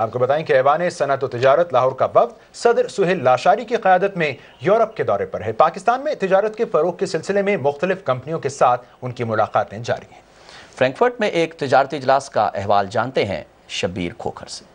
आपको बताएं कि ऐवान सनअत व तिजारत लाहौर का वफ्द सदर सुहेल लाशारी की क़यादत में यूरोप के दौरे पर है। पाकिस्तान में तिजारत के फ़रोग़ के सिलसिले में मुख्तलिफ कंपनियों के साथ उनकी मुलाकातें जारी हैं। फ्रैंकफर्ट में एक तिजारती इजलास का अहवाल जानते हैं शब्बीर खोखर से।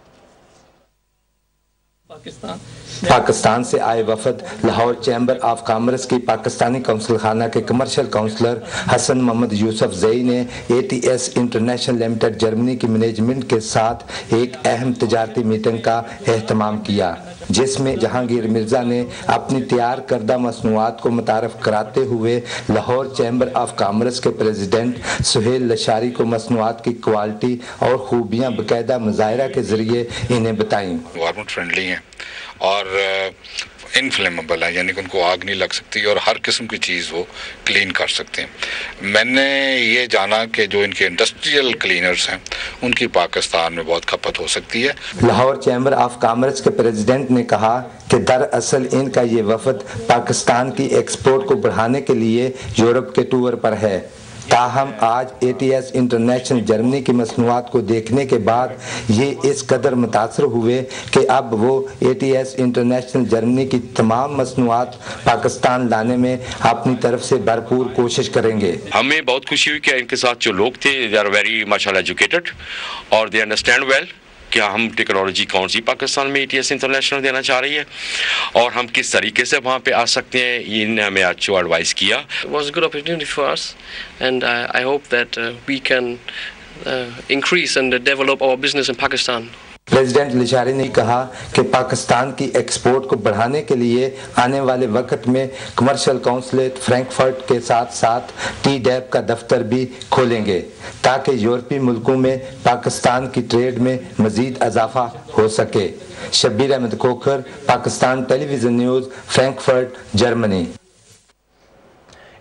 पाकिस्तान से आए वफद लाहौर चैम्बर ऑफ कॉमर्स की पाकिस्तानी कौंसल खाना के कमर्शियल काउंसलर हसन मोहम्मद यूसुफ जई ने ATS इंटरनेशनल लिमिटेड जर्मनी की मैनेजमेंट के साथ एक अहम तिजारती मीटिंग का एहतमाम किया, जिसमें जहांगीर मिर्जा ने अपनी तैयार करदा मसनूआत को मुतारफ कराते हुए लाहौर चैम्बर ऑफ कॉमर्स के प्रेसिडेंट सुहेल लशारी को मसनूआत की क्वालिटी और खूबियाँ बाकायदा मुजाहिरा के जरिए इन्हें बताईं। एनवायरनमेंट फ्रेंडली हैं और इनफ्लेमेबल है, यानी कि उनको आग नहीं लग सकती और हर किस्म की चीज़ वो क्लीन कर सकते हैं। मैंने ये जाना कि जो इनके इंडस्ट्रियल क्लीनर्स हैं उनकी पाकिस्तान में बहुत खपत हो सकती है। लाहौर चैम्बर ऑफ कॉमर्स के प्रेसिडेंट ने कहा कि दरअसल इनका ये वफद पाकिस्तान की एक्सपोर्ट को बढ़ाने के लिए यूरोप के टूर पर है। ताहम आज ATS इंटरनेशनल जर्मनी की मसनूआत को देखने के बाद ये इस कदर मुतासर हुए कि अब वो ATS इंटरनेशनल जर्मनी की तमाम मसनूआत पाकिस्तान लाने में अपनी तरफ से भरपूर कोशिश करेंगे। हमें बहुत खुशी हुई कि इनके साथ जो लोग थे दे आर वेरी माशाल्लाह एजुकेटेड और दे अंडरस्टैंड वेल क्या हम टेक्नोलॉजी कौन सी पाकिस्तान में ATS इंटरनेशनल देना चाह रही है और हम किस तरीके से वहाँ पे आ सकते हैं, ये इन्हें हमें अच्छी एडवाइस किया। It was a good opportunity for us and I hope that we can increase and develop our business in Pakistan. President Lashari ने कहा कि पाकिस्तान की एक्सपोर्ट को बढ़ाने के लिए आने वाले वक्त में कमर्शियल काउंसिलेट फ्रैंकफर्ट के साथ साथ TDAP का दफ्तर भी खोलेंगे ताकि यूरोपीय मुल्कों में पाकिस्तान की ट्रेड में मजीद इजाफा हो सके। Shabbir Ahmed Khokhar, Pakistan television news, Frankfurt, Germany.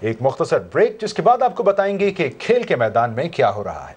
एक मुख्तसर ब्रेक, जिसके बाद आपको बताएंगे कि खेल के मैदान में क्या हो रहा है।